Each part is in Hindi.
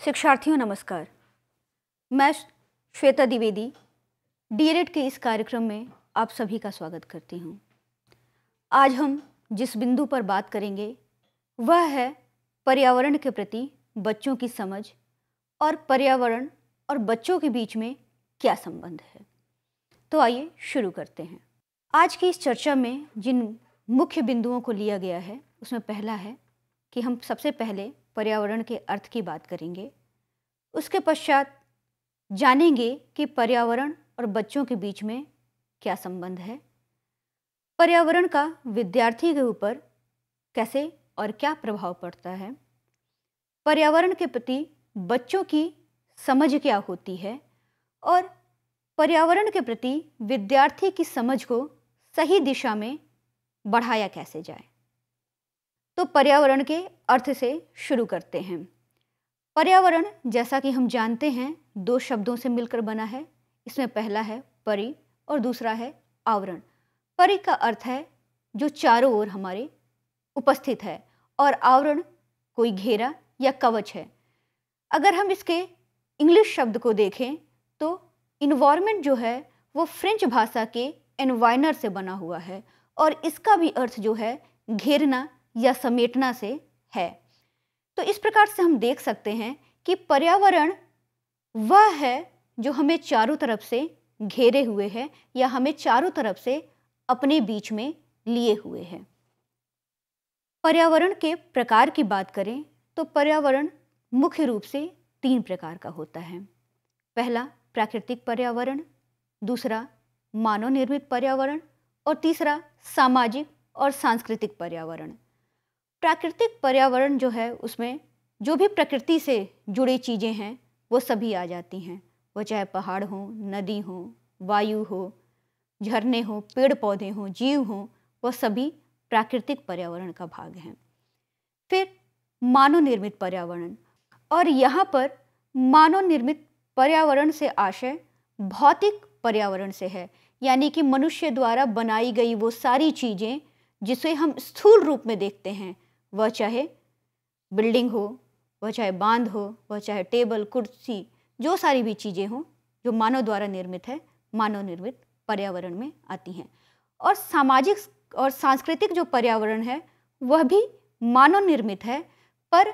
शिक्षार्थियों नमस्कार। मैं श्वेता द्विवेदी डीएलएड के इस कार्यक्रम में आप सभी का स्वागत करती हूँ। आज हम जिस बिंदु पर बात करेंगे वह है पर्यावरण के प्रति बच्चों की समझ और पर्यावरण और बच्चों के बीच में क्या संबंध है। तो आइए शुरू करते हैं। आज की इस चर्चा में जिन मुख्य बिंदुओं को लिया गया है उसमें पहला है कि हम सबसे पहले पर्यावरण के अर्थ की बात करेंगे। उसके पश्चात जानेंगे कि पर्यावरण और बच्चों के बीच में क्या संबंध है। पर्यावरण का विद्यार्थी के ऊपर कैसे और क्या प्रभाव पड़ता है। पर्यावरण के प्रति बच्चों की समझ क्या होती है और पर्यावरण के प्रति विद्यार्थी की समझ को सही दिशा में बढ़ाया कैसे जाए। तो पर्यावरण के अर्थ से शुरू करते हैं। पर्यावरण जैसा कि हम जानते हैं दो शब्दों से मिलकर बना है। इसमें पहला है परि और दूसरा है आवरण। परि का अर्थ है जो चारों ओर हमारे उपस्थित है और आवरण कोई घेरा या कवच है। अगर हम इसके इंग्लिश शब्द को देखें तो इन्वायरमेंट जो है वो फ्रेंच भाषा के एनवायनर से बना हुआ है और इसका भी अर्थ जो है घेरना या समेटना से है। तो इस प्रकार से हम देख सकते हैं कि पर्यावरण वह है जो हमें चारों तरफ से घेरे हुए है या हमें चारों तरफ से अपने बीच में लिए हुए है। पर्यावरण के प्रकार की बात करें तो पर्यावरण मुख्य रूप से 3 प्रकार का होता है। पहला प्राकृतिक पर्यावरण, दूसरा मानव निर्मित पर्यावरण और तीसरा सामाजिक और सांस्कृतिक पर्यावरण। प्राकृतिक पर्यावरण जो है उसमें जो भी प्रकृति से जुड़ी चीज़ें हैं वो सभी आ जाती हैं। वो चाहे पहाड़ हो, नदी हो, वायु हो, झरने हो, पेड़ पौधे हों, जीव हों, वह सभी प्राकृतिक पर्यावरण का भाग हैं। फिर मानव निर्मित पर्यावरण, और यहाँ पर मानव निर्मित पर्यावरण से आशय भौतिक पर्यावरण से है, यानी कि मनुष्य द्वारा बनाई गई वो सारी चीज़ें जिसे हम स्थूल रूप में देखते हैं, वह चाहे बिल्डिंग हो, वह चाहे बांध हो, वह चाहे टेबल कुर्सी, जो सारी भी चीज़ें हों जो मानव द्वारा निर्मित है, मानव निर्मित पर्यावरण में आती हैं। और सामाजिक और सांस्कृतिक जो पर्यावरण है वह भी मानव निर्मित है, पर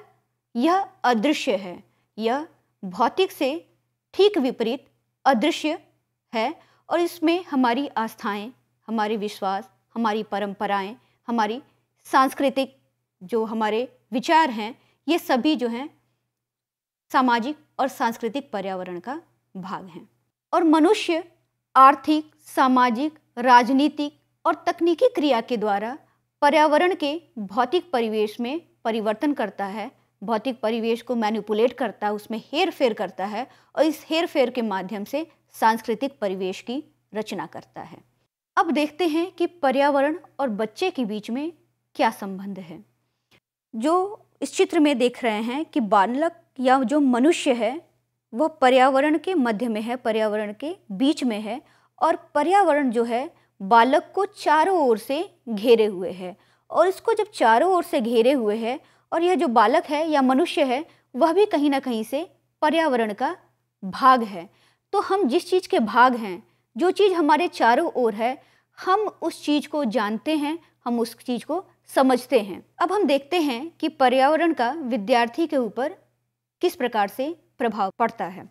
यह अदृश्य है। यह भौतिक से ठीक विपरीत अदृश्य है और इसमें हमारी आस्थाएं, हमारे विश्वास, हमारी परंपराएं, हमारी सांस्कृतिक जो हमारे विचार हैं, ये सभी जो हैं सामाजिक और सांस्कृतिक पर्यावरण का भाग हैं। और मनुष्य आर्थिक, सामाजिक, राजनीतिक और तकनीकी क्रिया के द्वारा पर्यावरण के भौतिक परिवेश में परिवर्तन करता है, भौतिक परिवेश को मैनिपुलेट करता है, उसमें हेर फेर करता है और इस हेर फेर के माध्यम से सांस्कृतिक परिवेश की रचना करता है। अब देखते हैं कि पर्यावरण और बच्चे के बीच में क्या संबंध है। जो इस चित्र में देख रहे हैं कि बालक या जो मनुष्य है वह पर्यावरण के मध्य में है, पर्यावरण के बीच में है और पर्यावरण जो है बालक को चारों ओर से घेरे हुए है। और इसको जब चारों ओर से घेरे हुए है और यह जो बालक है या मनुष्य है वह भी कहीं ना कहीं से पर्यावरण का भाग है। तो हम जिस चीज़ के भाग हैं, जो चीज़ हमारे चारों ओर है, हम उस चीज़ को जानते हैं, हम उस चीज़ को समझते हैं। अब हम देखते हैं कि पर्यावरण का विद्यार्थी के ऊपर किस प्रकार से प्रभाव पड़ता है।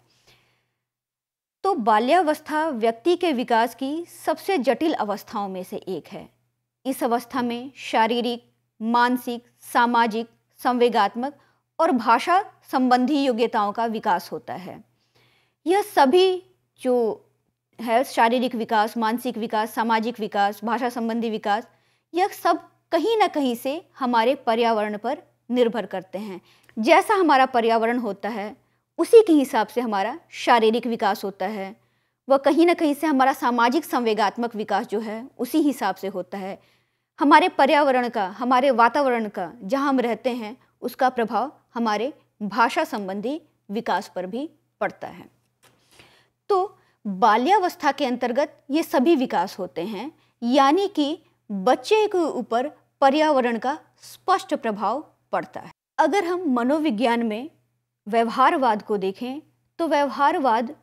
तो बाल्यावस्था व्यक्ति के विकास की सबसे जटिल अवस्थाओं में से एक है। इस अवस्था में शारीरिक, मानसिक, सामाजिक, संवेगात्मक और भाषा संबंधी योग्यताओं का विकास होता है। यह सभी जो है शारीरिक विकास, मानसिक विकास, सामाजिक विकास, भाषा संबंधी विकास, यह सब कहीं ना कहीं से हमारे पर्यावरण पर निर्भर करते हैं। जैसा हमारा पर्यावरण होता है उसी के हिसाब से हमारा शारीरिक विकास होता है, वह कहीं ना कहीं से हमारा सामाजिक संवेगात्मक विकास जो है उसी हिसाब से होता है। हमारे पर्यावरण का, हमारे वातावरण का, जहाँ हम रहते हैं, उसका प्रभाव हमारे भाषा संबंधी विकास पर भी पड़ता है। तो बाल्यावस्था के अंतर्गत ये सभी विकास होते हैं, यानी कि बच्चे के ऊपर पर्यावरण का स्पष्ट प्रभाव पड़ता है। अगर हम मनोविज्ञान में व्यवहारवाद को देखें तो व्यवहारवाद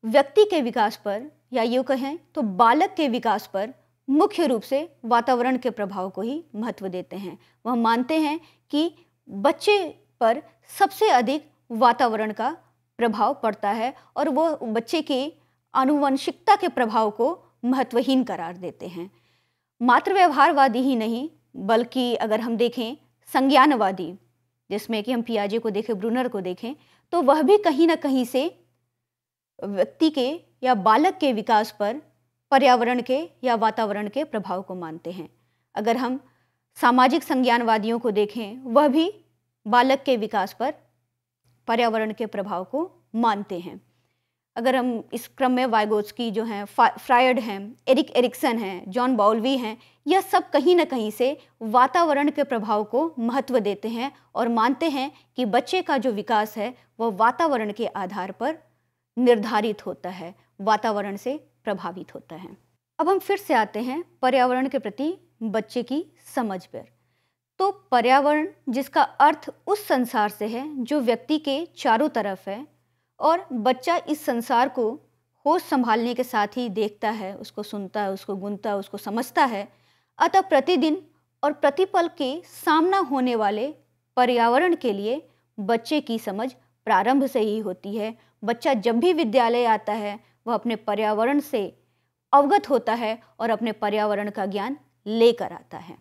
व्यक्ति के विकास पर, या यूँ कहें तो बालक के विकास पर मुख्य रूप से वातावरण के प्रभाव को ही महत्व देते हैं। वह मानते हैं कि बच्चे पर सबसे अधिक वातावरण का प्रभाव पड़ता है और वो बच्चे की आनुवंशिकता के प्रभाव को महत्वहीन करार देते हैं। मात्र व्यवहारवादी ही नहीं, बल्कि अगर हम देखें संज्ञानवादी, जिसमें कि हम पियाजे को देखें, ब्रूनर को देखें, तो वह भी कहीं ना कहीं से व्यक्ति के या बालक के विकास पर पर्यावरण के या वातावरण के प्रभाव को मानते हैं। अगर हम सामाजिक संज्ञानवादियों को देखें, वह भी बालक के विकास पर पर्यावरण के प्रभाव को मानते हैं। अगर हम इस क्रम में वाइगोत्स्की जो हैं, फ्रायड हैं, एरिक एरिक्सन हैं, जॉन बाउल्वी हैं, यह सब कहीं ना कहीं से वातावरण के प्रभाव को महत्व देते हैं और मानते हैं कि बच्चे का जो विकास है वह वातावरण के आधार पर निर्धारित होता है, वातावरण से प्रभावित होता है। अब हम फिर से आते हैं पर्यावरण के प्रति बच्चे की समझ पर। तो पर्यावरण जिसका अर्थ उस संसार से है जो व्यक्ति के चारों तरफ है, और बच्चा इस संसार को होश संभालने के साथ ही देखता है, उसको सुनता है, उसको गुनता है, उसको समझता है। अतः प्रतिदिन और प्रतिपल के सामना होने वाले पर्यावरण के लिए बच्चे की समझ प्रारंभ से ही होती है। बच्चा जब भी विद्यालय आता है वह अपने पर्यावरण से अवगत होता है और अपने पर्यावरण का ज्ञान लेकर आता है।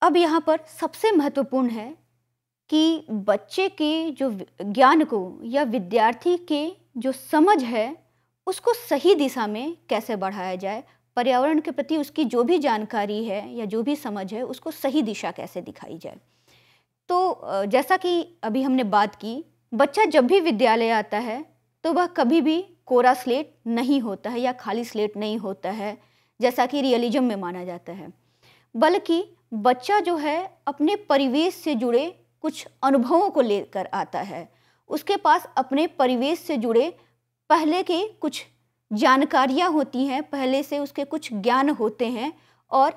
अब यहाँ पर सबसे महत्वपूर्ण है कि बच्चे के जो ज्ञान को या विद्यार्थी के जो समझ है उसको सही दिशा में कैसे बढ़ाया जाए, पर्यावरण के प्रति उसकी जो भी जानकारी है या जो भी समझ है उसको सही दिशा कैसे दिखाई जाए। तो जैसा कि अभी हमने बात की, बच्चा जब भी विद्यालय आता है तो वह कभी भी कोरा स्लेट नहीं होता है या खाली स्लेट नहीं होता है जैसा कि रियलिज्म में माना जाता है, बल्कि बच्चा जो है अपने परिवेश से जुड़े कुछ अनुभवों को लेकर आता है। उसके पास अपने परिवेश से जुड़े पहले के कुछ जानकारियाँ होती हैं, पहले से उसके कुछ ज्ञान होते हैं और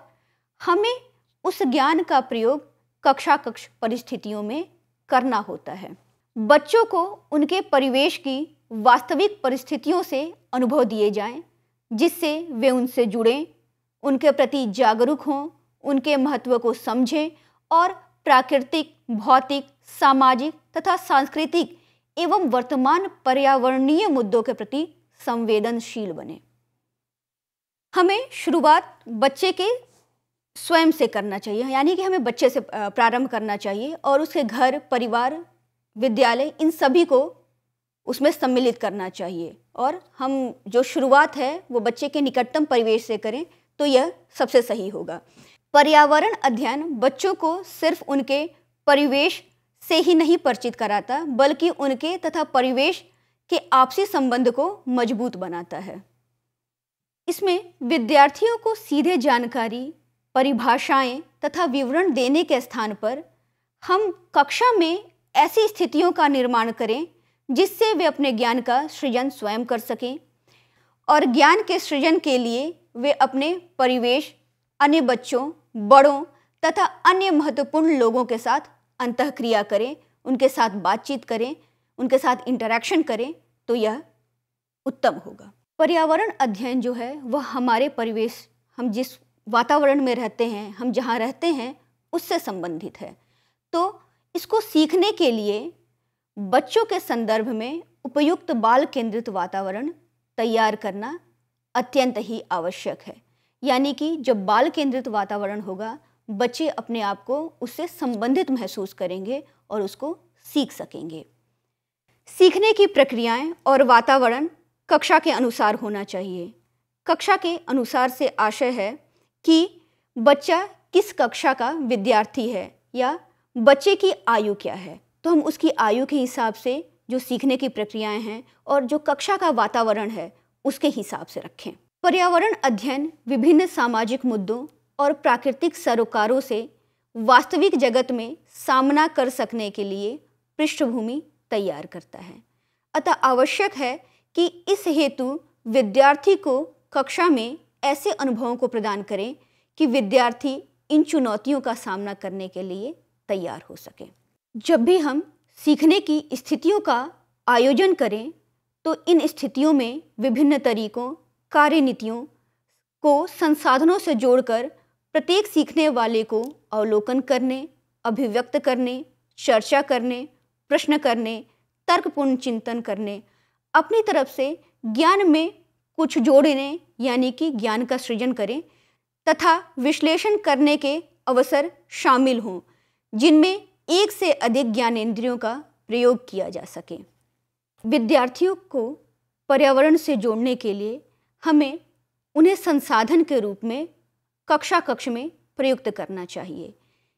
हमें उस ज्ञान का प्रयोग कक्षा परिस्थितियों में करना होता है। बच्चों को उनके परिवेश की वास्तविक परिस्थितियों से अनुभव दिए जाएं, जिससे वे उनसे जुड़ें, उनके प्रति जागरूक हों, उनके महत्व को समझें और प्राकृतिक, भौतिक, सामाजिक तथा सांस्कृतिक एवं वर्तमान पर्यावरणीय मुद्दों के प्रति संवेदनशील बने। हमें शुरुआत बच्चे के स्वयं से करना चाहिए, यानी कि हमें बच्चे से प्रारंभ करना चाहिए और उसके घर, परिवार, विद्यालय, इन सभी को उसमें सम्मिलित करना चाहिए। और हम जो शुरुआत है वो बच्चे के निकटतम परिवेश से करें तो यह सबसे सही होगा। पर्यावरण अध्ययन बच्चों को सिर्फ उनके परिवेश से ही नहीं परिचित कराता, बल्कि उनके तथा परिवेश के आपसी संबंध को मजबूत बनाता है। इसमें विद्यार्थियों को सीधे जानकारी, परिभाषाएं तथा विवरण देने के स्थान पर हम कक्षा में ऐसी स्थितियों का निर्माण करें जिससे वे अपने ज्ञान का सृजन स्वयं कर सकें और ज्ञान के सृजन के लिए वे अपने परिवेश, अन्य बच्चों, बड़ों तथा अन्य महत्वपूर्ण लोगों के साथ अंतःक्रिया करें, उनके साथ बातचीत करें, उनके साथ इंटरैक्शन करें, तो यह उत्तम होगा। पर्यावरण अध्ययन जो है वह हमारे परिवेश, हम जिस वातावरण में रहते हैं, हम जहाँ रहते हैं, उससे संबंधित है। तो इसको सीखने के लिए बच्चों के संदर्भ में उपयुक्त बाल केंद्रित वातावरण तैयार करना अत्यंत ही आवश्यक है। यानी कि जब बाल केंद्रित वातावरण होगा, बच्चे अपने आप को उससे संबंधित महसूस करेंगे और उसको सीख सकेंगे। सीखने की प्रक्रियाएं और वातावरण कक्षा के अनुसार होना चाहिए। कक्षा के अनुसार से आशय है कि बच्चा किस कक्षा का विद्यार्थी है या बच्चे की आयु क्या है, तो हम उसकी आयु के हिसाब से जो सीखने की प्रक्रियाएं हैं और जो कक्षा का वातावरण है उसके हिसाब से रखें। पर्यावरण अध्ययन विभिन्न सामाजिक मुद्दों और प्राकृतिक सरोकारों से वास्तविक जगत में सामना कर सकने के लिए पृष्ठभूमि तैयार करता है। अतः आवश्यक है कि इस हेतु विद्यार्थी को कक्षा में ऐसे अनुभवों को प्रदान करें कि विद्यार्थी इन चुनौतियों का सामना करने के लिए तैयार हो सके। जब भी हम सीखने की स्थितियों का आयोजन करें तो इन स्थितियों में विभिन्न तरीकों, कार्यनीतियों को संसाधनों से जोड़कर प्रत्येक सीखने वाले को अवलोकन करने, अभिव्यक्त करने, चर्चा करने, प्रश्न करने, तर्कपूर्ण चिंतन करने, अपनी तरफ से ज्ञान में कुछ जोड़ने यानी कि ज्ञान का सृजन करें तथा विश्लेषण करने के अवसर शामिल हों जिनमें एक से अधिक ज्ञानेंद्रियों का प्रयोग किया जा सके। विद्यार्थियों को पर्यावरण से जोड़ने के लिए हमें उन्हें संसाधन के रूप में कक्ष में प्रयुक्त करना चाहिए।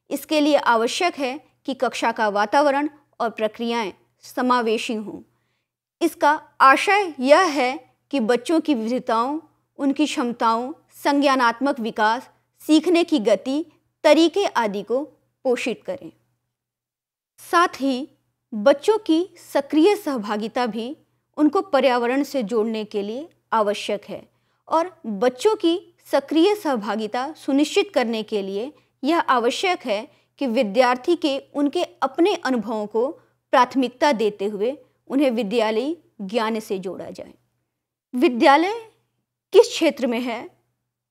इसके लिए आवश्यक है कि कक्षा का वातावरण और प्रक्रियाएं समावेशी हों। इसका आशय यह है कि बच्चों की विविधताओं, उनकी क्षमताओं, संज्ञानात्मक विकास, सीखने की गति, तरीके आदि को पोषित करें। साथ ही बच्चों की सक्रिय सहभागिता भी उनको पर्यावरण से जोड़ने के लिए आवश्यक है और बच्चों की सक्रिय सहभागिता सुनिश्चित करने के लिए यह आवश्यक है कि विद्यार्थी के उनके अपने अनुभवों को प्राथमिकता देते हुए उन्हें विद्यालयी ज्ञान से जोड़ा जाए। विद्यालय किस क्षेत्र में है,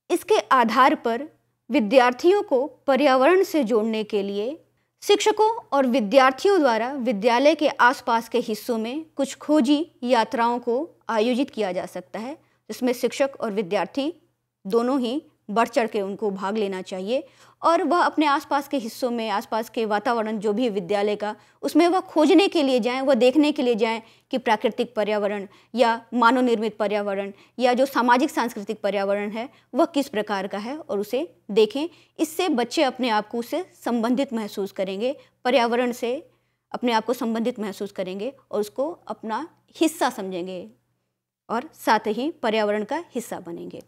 इसके आधार पर विद्यार्थियों को पर्यावरण से जोड़ने के लिए शिक्षकों और विद्यार्थियों द्वारा विद्यालय के आसपास के हिस्सों में कुछ खोजी यात्राओं को आयोजित किया जा सकता है, जिसमें शिक्षक और विद्यार्थी दोनों ही बढ़ चढ़ के उनको भाग लेना चाहिए और वह अपने आसपास के हिस्सों में, आसपास के वातावरण जो भी विद्यालय का, उसमें वह खोजने के लिए जाएं, वह देखने के लिए जाएं कि प्राकृतिक पर्यावरण या मानव निर्मित पर्यावरण या जो सामाजिक सांस्कृतिक पर्यावरण है वह किस प्रकार का है और उसे देखें। इससे बच्चे अपने आप को उससे संबंधित महसूस करेंगे, पर्यावरण से अपने आप को संबंधित महसूस करेंगे और उसको अपना हिस्सा समझेंगे और साथ ही पर्यावरण का हिस्सा बनेंगे।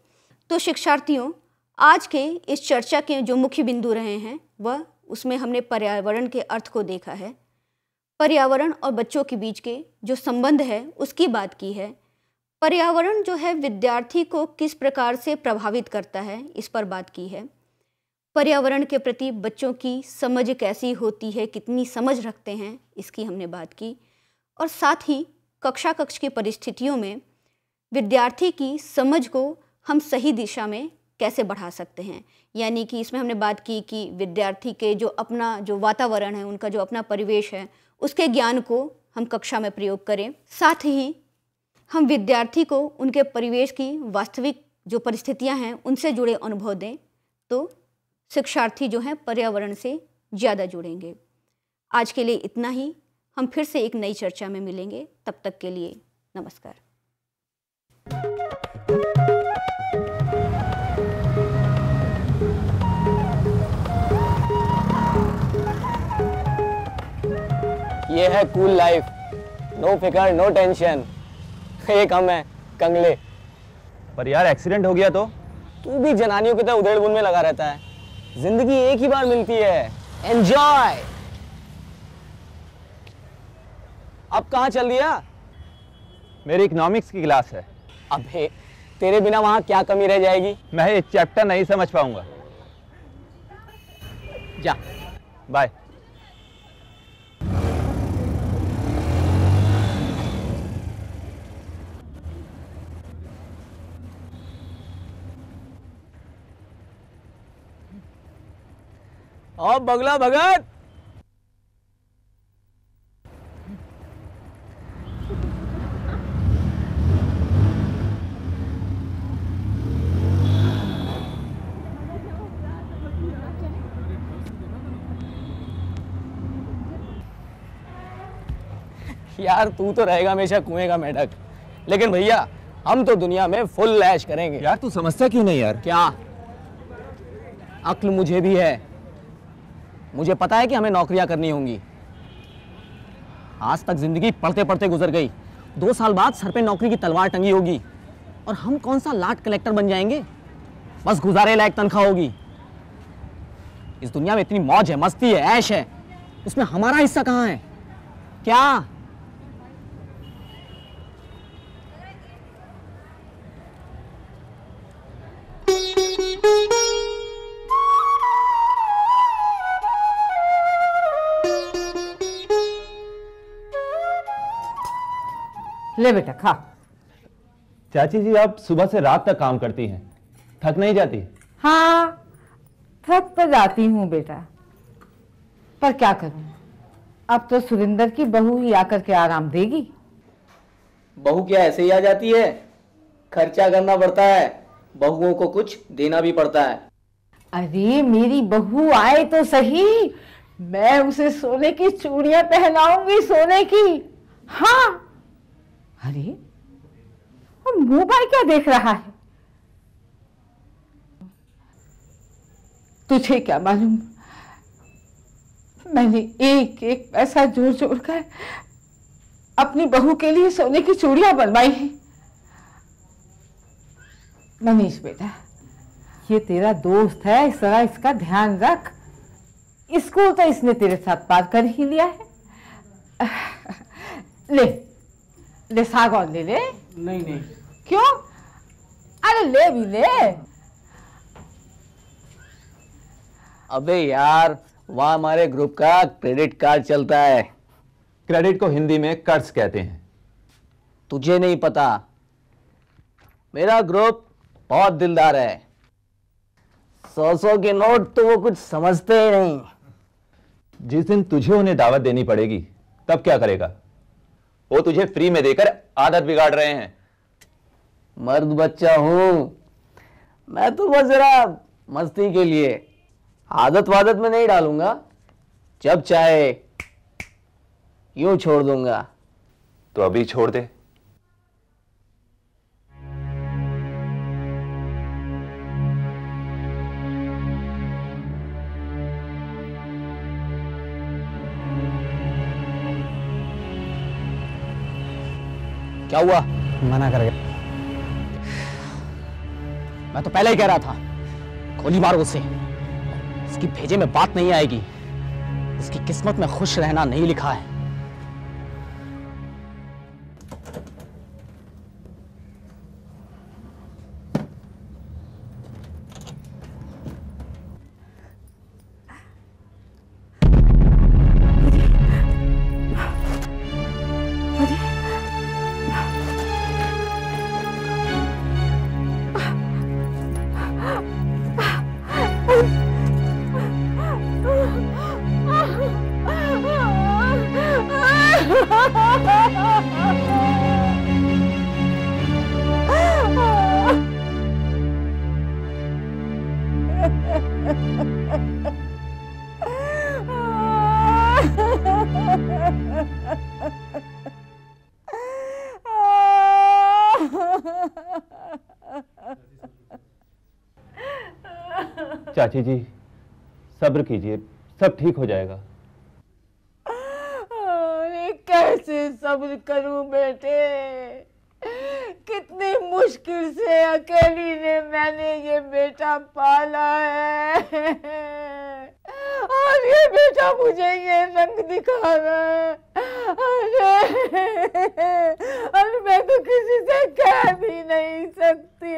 तो शिक्षार्थियों, आज के इस चर्चा के जो मुख्य बिंदु रहे हैं वह उसमें हमने पर्यावरण के अर्थ को देखा है, पर्यावरण और बच्चों के बीच के जो संबंध है उसकी बात की है, पर्यावरण जो है विद्यार्थी को किस प्रकार से प्रभावित करता है इस पर बात की है, पर्यावरण के प्रति बच्चों की समझ कैसी होती है, कितनी समझ रखते हैं इसकी हमने बात की और साथ ही कक्ष की परिस्थितियों में विद्यार्थी की समझ को हम सही दिशा में कैसे बढ़ा सकते हैं। यानी कि इसमें हमने बात की कि विद्यार्थी के जो अपना जो वातावरण है, उनका जो अपना परिवेश है, उसके ज्ञान को हम कक्षा में प्रयोग करें। साथ ही हम विद्यार्थी को उनके परिवेश की वास्तविक जो परिस्थितियां हैं उनसे जुड़े अनुभव दें, तो शिक्षार्थी जो हैं पर्यावरण से ज़्यादा जुड़ेंगे। आज के लिए इतना ही। हम फिर से एक नई चर्चा में मिलेंगे। तब तक के लिए नमस्कार। ये है कूल लाइफ, नो फिकर नो टेंशन। एक हम है कंगले। पर यार एक्सीडेंट हो गया तो? तू भी जनानियों की तरह उधेड़-बुन में लगा रहता है। जिंदगी एक ही बार मिलती है, एंजॉय। अब कहाँ चल दिया? मेरी इकोनॉमिक्स की क्लास है। अबे तेरे बिना वहां क्या कमी रह जाएगी? मैं ये चैप्टर नहीं समझ पाऊंगा। जा बाय। और बगला भगत। यार तू तो रहेगा हमेशा कुएं का मेढक, लेकिन भैया हम तो दुनिया में फुल ऐश करेंगे। यार तू समझता क्यों नहीं यार? क्या अक्ल मुझे भी है, मुझे पता है कि हमें नौकरियां करनी होंगी। आज तक जिंदगी पढ़ते पढ़ते गुजर गई, 2 साल बाद सर पे नौकरी की तलवार टंगी होगी और हम कौन सा लाट कलेक्टर बन जाएंगे, बस गुजारे लायक तनख्वाह होगी। इस दुनिया में इतनी मौज है, मस्ती है, ऐश है, उसमें हमारा हिस्सा कहाँ है? क्या ले बेटा खा। चाची जी, आप सुबह से रात तक काम करती हैं, थक नहीं जाती? हाँ, थक तो जाती हूँ बेटा, पर क्या करूँ, अब तो सुरेंद्र की बहू ही आकर के आराम देगी। बहू क्या ऐसे ही आ जाती है? खर्चा करना पड़ता है, बहुओं को कुछ देना भी पड़ता है। अरे मेरी बहू आए तो सही, मैं उसे सोने की चूड़ियां पहनाऊंगी, सोने की। हाँ, अरे अब मोबाइल क्या देख रहा है? तुझे क्या मालूम, मैंने एक एक पैसा जोड़ जोड़ कर अपनी बहू के लिए सोने की चूड़ियां बनवाई हैं। मनीष बेटा, ये तेरा दोस्त है, इस तरह इसका ध्यान रख। स्कूल तो इसने तेरे साथ पार कर ही लिया है। ले ले सागौन ले ले। नहीं नहीं। क्यों? अरे ले भी ले। अबे यार, वहाँ हमारे ग्रुप का क्रेडिट कार्ड चलता है। क्रेडिट को हिंदी में कर्ज कहते हैं। तुझे नहीं पता, मेरा ग्रुप बहुत दिलदार है। 100 के नोट तो वो कुछ समझते ही नहीं। जिस दिन तुझे उन्हें दावत देनी पड़ेगी तब क्या करेगा? वो तुझे फ्री में देकर आदत बिगाड़ रहे हैं। मर्द बच्चा हूं मैं, तो बस जरा मस्ती के लिए, आदत वादत में नहीं डालूंगा। जब चाहे यूं छोड़ दूंगा। तो अभी छोड़ दे। क्या हुआ? मना कर गया। मैं तो पहले ही कह रहा था, गोली मारो उसे। इसकी भेजे में बात नहीं आएगी, इसकी किस्मत में खुश रहना नहीं लिखा है। चाची जी, सब्र कीजिए, सब ठीक हो जाएगा। अरे कैसे सब्र करूं बेटे, कितनी मुश्किल से अकेली ने मैंने ये बेटा पाला है, और ये बेटा मुझे ये रंग दिखा रहा है। अरे मैं तो किसी से कह भी नहीं सकती।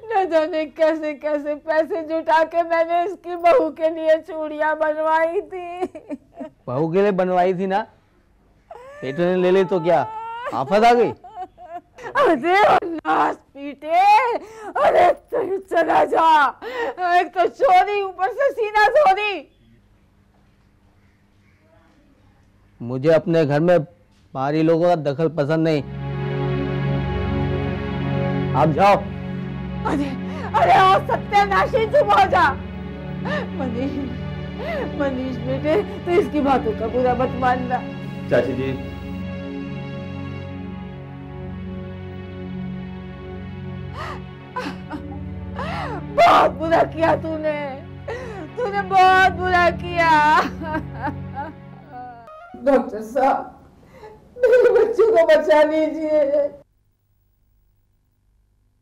न जाने कैसे कैसे पैसे जुटा के मैंने इसकी बहू के लिए चूड़ियां बनवाई थी। बहू के लिए बनवाई थी ना, पेट ने ले ली तो क्या आफत आ गई? अरे नास पीटे, अरे तू चला जा, एक तो चोरी ऊपर से सीना चोरी। मुझे अपने घर में बाहरी लोगों का दखल पसंद नहीं। आप जाओ। अरे अरे ओ सत्यानाशी, चुप हो जा। मनीष, मनीष बेटे, तू इसकी बातों का बुरा मत मानना। चाची जी, बहुत बुरा किया तूने, तूने बहुत बुरा किया। डॉक्टर साहब, मेरे बच्चों को बचा लीजिए।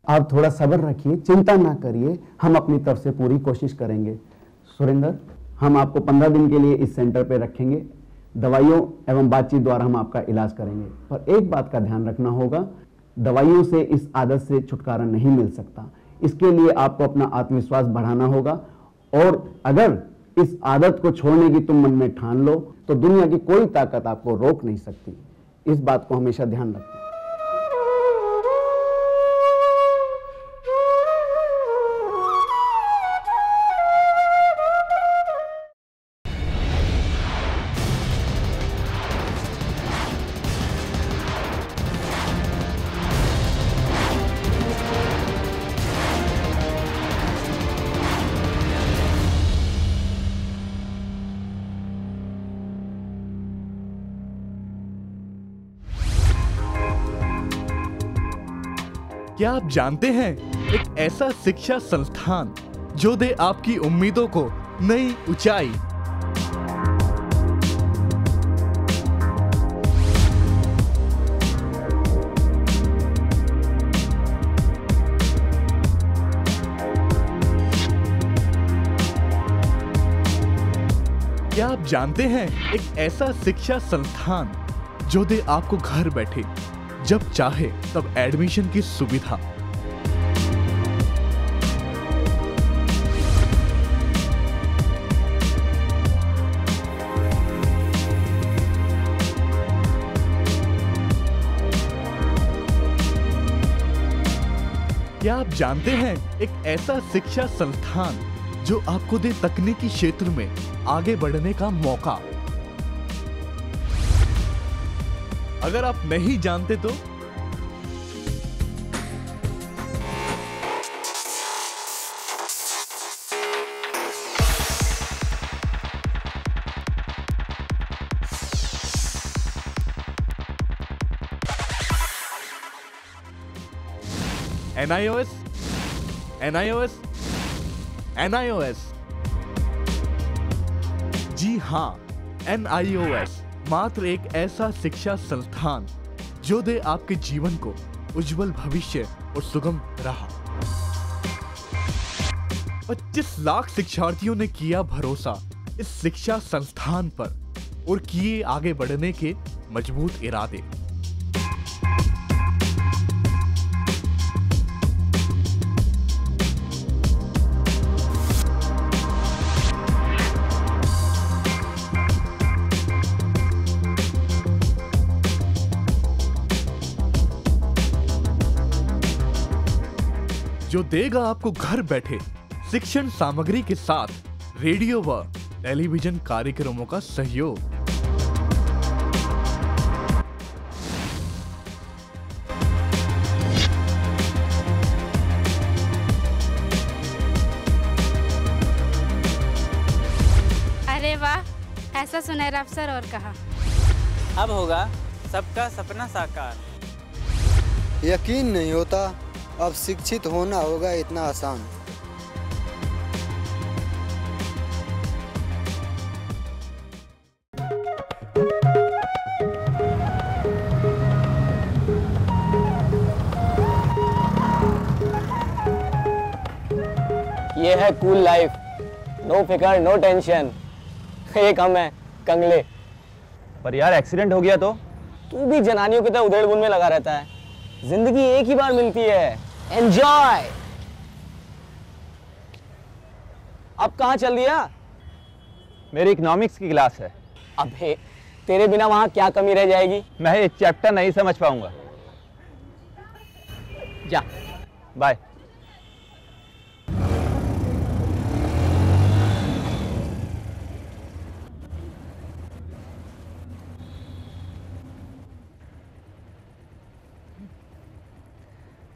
आप थोड़ा सब्र रखिए, चिंता ना करिए, हम अपनी तरफ से पूरी कोशिश करेंगे। सुरेंद्र, हम आपको 15 दिन के लिए इस सेंटर पे रखेंगे। दवाइयों एवं बातचीत द्वारा हम आपका इलाज करेंगे, पर एक बात का ध्यान रखना होगा, दवाइयों से इस आदत से छुटकारा नहीं मिल सकता। इसके लिए आपको अपना आत्मविश्वास बढ़ाना होगा, और अगर इस आदत को छोड़ने की तुम मन में ठान लो तो दुनिया की कोई ताकत आपको रोक नहीं सकती। इस बात को हमेशा ध्यान रखना। क्या आप जानते हैं एक ऐसा शिक्षा संस्थान जो दे आपकी उम्मीदों को नई ऊंचाई? क्या आप जानते हैं एक ऐसा शिक्षा संस्थान जो दे आपको घर बैठे जब चाहे तब एडमिशन की सुविधा? क्या आप जानते हैं एक ऐसा शिक्षा संस्थान जो आपको दे तकनीकी क्षेत्र में आगे बढ़ने का मौका? अगर आप नहीं जानते तो NIOS। जी हां, NIOS मात्र एक ऐसा शिक्षा संस्थान जो दे आपके जीवन को उज्जवल भविष्य और सुगम राह। 25 लाख शिक्षार्थियों ने किया भरोसा इस शिक्षा संस्थान पर और किए आगे बढ़ने के मजबूत इरादे। जो देगा आपको घर बैठे शिक्षण सामग्री के साथ रेडियो व टेलीविजन कार्यक्रमों का सहयोग। अरे वाह, ऐसा सुनहरा अवसर और कहा। अब होगा सबका सपना साकार। यकीन नहीं होता अब शिक्षित होना होगा इतना आसान। ये है कूल लाइफ, नो फिकर नो टेंशन। एक हम है कंगले। पर यार एक्सीडेंट हो गया तो? तू भी जनानियों की तरह उधेड़-बुन में लगा रहता है। जिंदगी एक ही बार मिलती है, एंजॉय। अब कहाँ चल दिया? मेरी इकोनॉमिक्स की क्लास है। अबे तेरे बिना वहां क्या कमी रह जाएगी? मैं ये चैप्टर नहीं समझ पाऊंगा। जा बाय।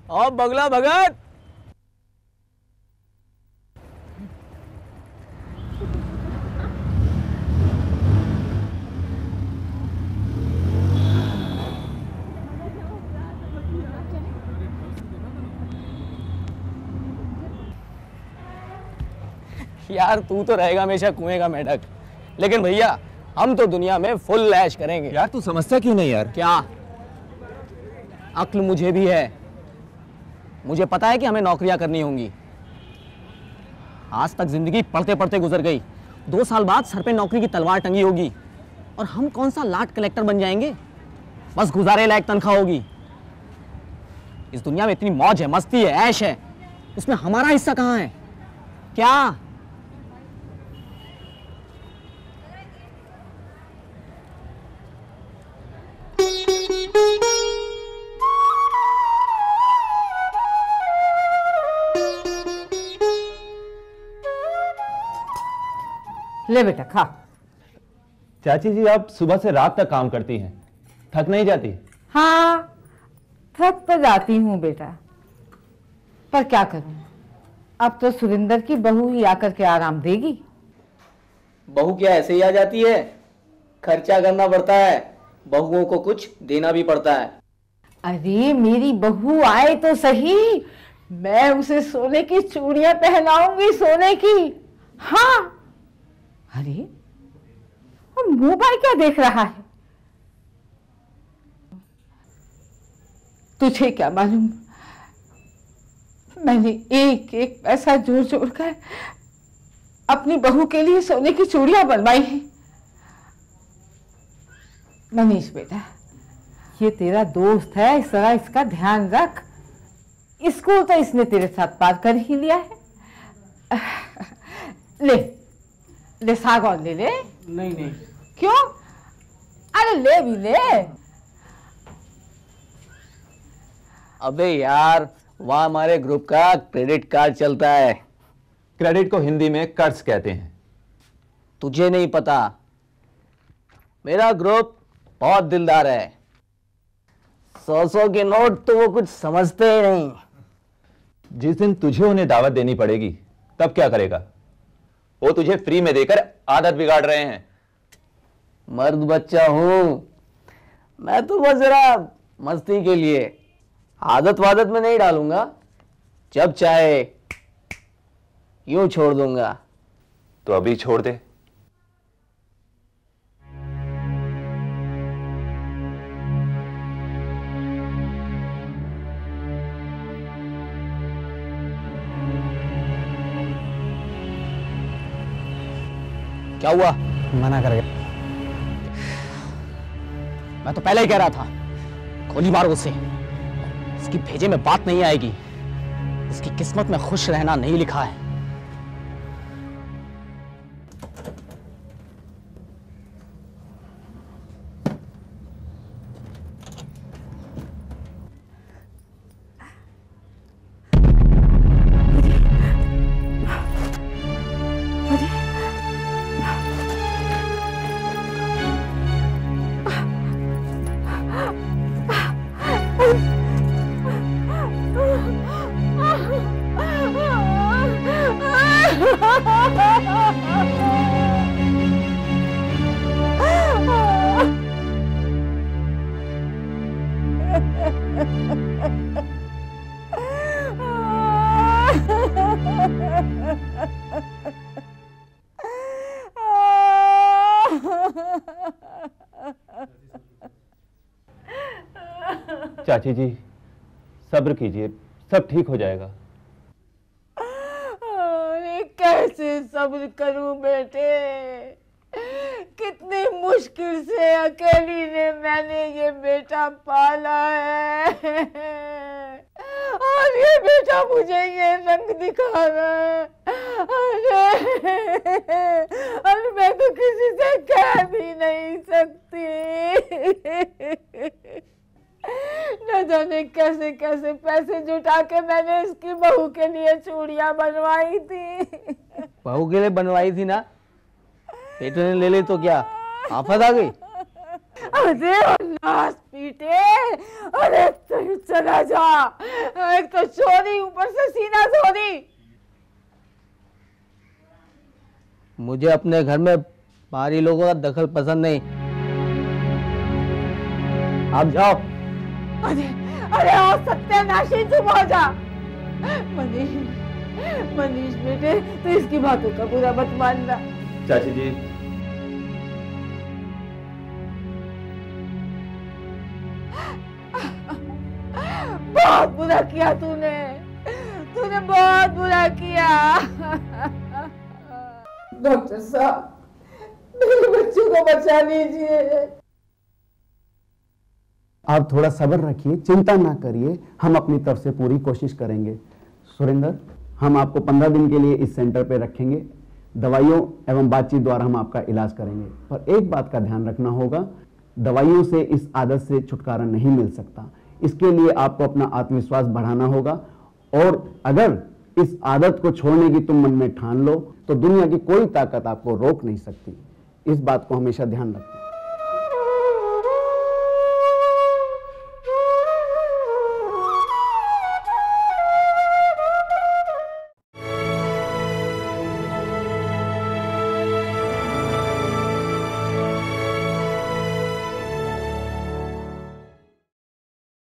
और बगला भगत। यार तू तो रहेगा हमेशा कुएं का मेढक, लेकिन भैया हम तो दुनिया में फुल ऐश करेंगे। यार तू समझता क्यों नहीं यार? क्या अक्ल मुझे भी है, मुझे पता है कि हमें नौकरियां करनी होंगी। आज तक जिंदगी पढ़ते पढ़ते गुजर गई, 2 साल बाद सर पे नौकरी की तलवार टंगी होगी और हम कौन सा लाट कलेक्टर बन जाएंगे? बस गुजारे लायक तनख्वाह होगी। इस दुनिया में इतनी मौज है, मस्ती है, ऐश है, उसमें हमारा हिस्सा कहाँ है? क्या ले बेटा खा। चाची जी, आप सुबह से रात तक काम करती हैं, थक नहीं जाती? हाँ, थक तो जाती हूँ बेटा, पर क्या करूं, अब तो सुरेंद्र की बहू ही आकर के आराम देगी। बहू क्या ऐसे ही आ जाती है? खर्चा करना पड़ता है, बहुओं को कुछ देना भी पड़ता है। अरे मेरी बहू आए तो सही, मैं उसे सोने की चूड़ियां पहनाऊंगी, सोने की। हाँ, अरे मोबाइल क्या देख रहा है? तुझे क्या मालूम, मैंने एक एक पैसा जोड़ जोड़ कर अपनी बहू के लिए सोने की चूड़ियां बनवाई हैं। मनीष बेटा, ये तेरा दोस्त है, इस तरह इसका ध्यान रख। स्कूल तो इसने तेरे साथ पार कर ही लिया है। ले ले साग और ले ले। नहीं नहीं। क्यों? अरे ले भी ले। अबे यार, वहाँ हमारे ग्रुप का क्रेडिट कार्ड चलता है। क्रेडिट को हिंदी में कर्ज कहते हैं। तुझे नहीं पता, मेरा ग्रुप बहुत दिलदार है। 100 के नोट तो वो कुछ समझते ही नहीं। जिस दिन तुझे उन्हें दावत देनी पड़ेगी तब क्या करेगा? वो तुझे फ्री में देकर आदत बिगाड़ रहे हैं। मर्द बच्चा हूं मैं, तो बस जरा मस्ती के लिए, आदत वादत में नहीं डालूंगा। जब चाहे यूं छोड़ दूंगा। तो अभी छोड़ दे। क्या हुआ? मना कर गया। मैं तो पहले ही कह रहा था, गोली मारो उसे। इसकी भेजे में बात नहीं आएगी, इसकी किस्मत में खुश रहना नहीं लिखा है। चाची जी, सब्र कीजिए, सब ठीक हो जाएगा। अरे कैसे सब्र करूं बेटे, कितनी मुश्किल से अकेली ने मैंने ये बेटा पाला है, और ये बेटा मुझे ये रंग दिखा रहा है। अरे मैं तो किसी से कह भी नहीं सकती। न जाने कैसे कैसे पैसे जुटा के मैंने इसकी बहू के लिए चूड़ियां बनवाई थी। बहू के लिए बनवाई थी ना, बेटे ने ले ली तो क्या आफत आ गई? अरे नाश पीटे, अरे तू चला जा, एक तो चोरी ऊपर से सीना चोरी। मुझे अपने घर में बाहरी लोगों का दखल पसंद नहीं। आप जाओ। अरे अरे और सत्यानाशी, चुप हो जा। मनीष बेटे, तू इसकी बातों का बुरा मत मानना। चाची जी, बहुत बुरा किया तूने बहुत बुरा किया। डॉक्टर साहब, मेरे बच्चों को बचा लीजिए। आप थोड़ा सब्र रखिए, चिंता ना करिए, हम अपनी तरफ से पूरी कोशिश करेंगे। सुरेंद्र, हम आपको 15 दिन के लिए इस सेंटर पे रखेंगे। दवाइयों एवं बातचीत द्वारा हम आपका इलाज करेंगे, पर एक बात का ध्यान रखना होगा, दवाइयों से इस आदत से छुटकारा नहीं मिल सकता। इसके लिए आपको अपना आत्मविश्वास बढ़ाना होगा, और अगर इस आदत को छोड़ने की तुम मन में ठान लो तो दुनिया की कोई ताकत आपको रोक नहीं सकती। इस बात को हमेशा ध्यान रखना।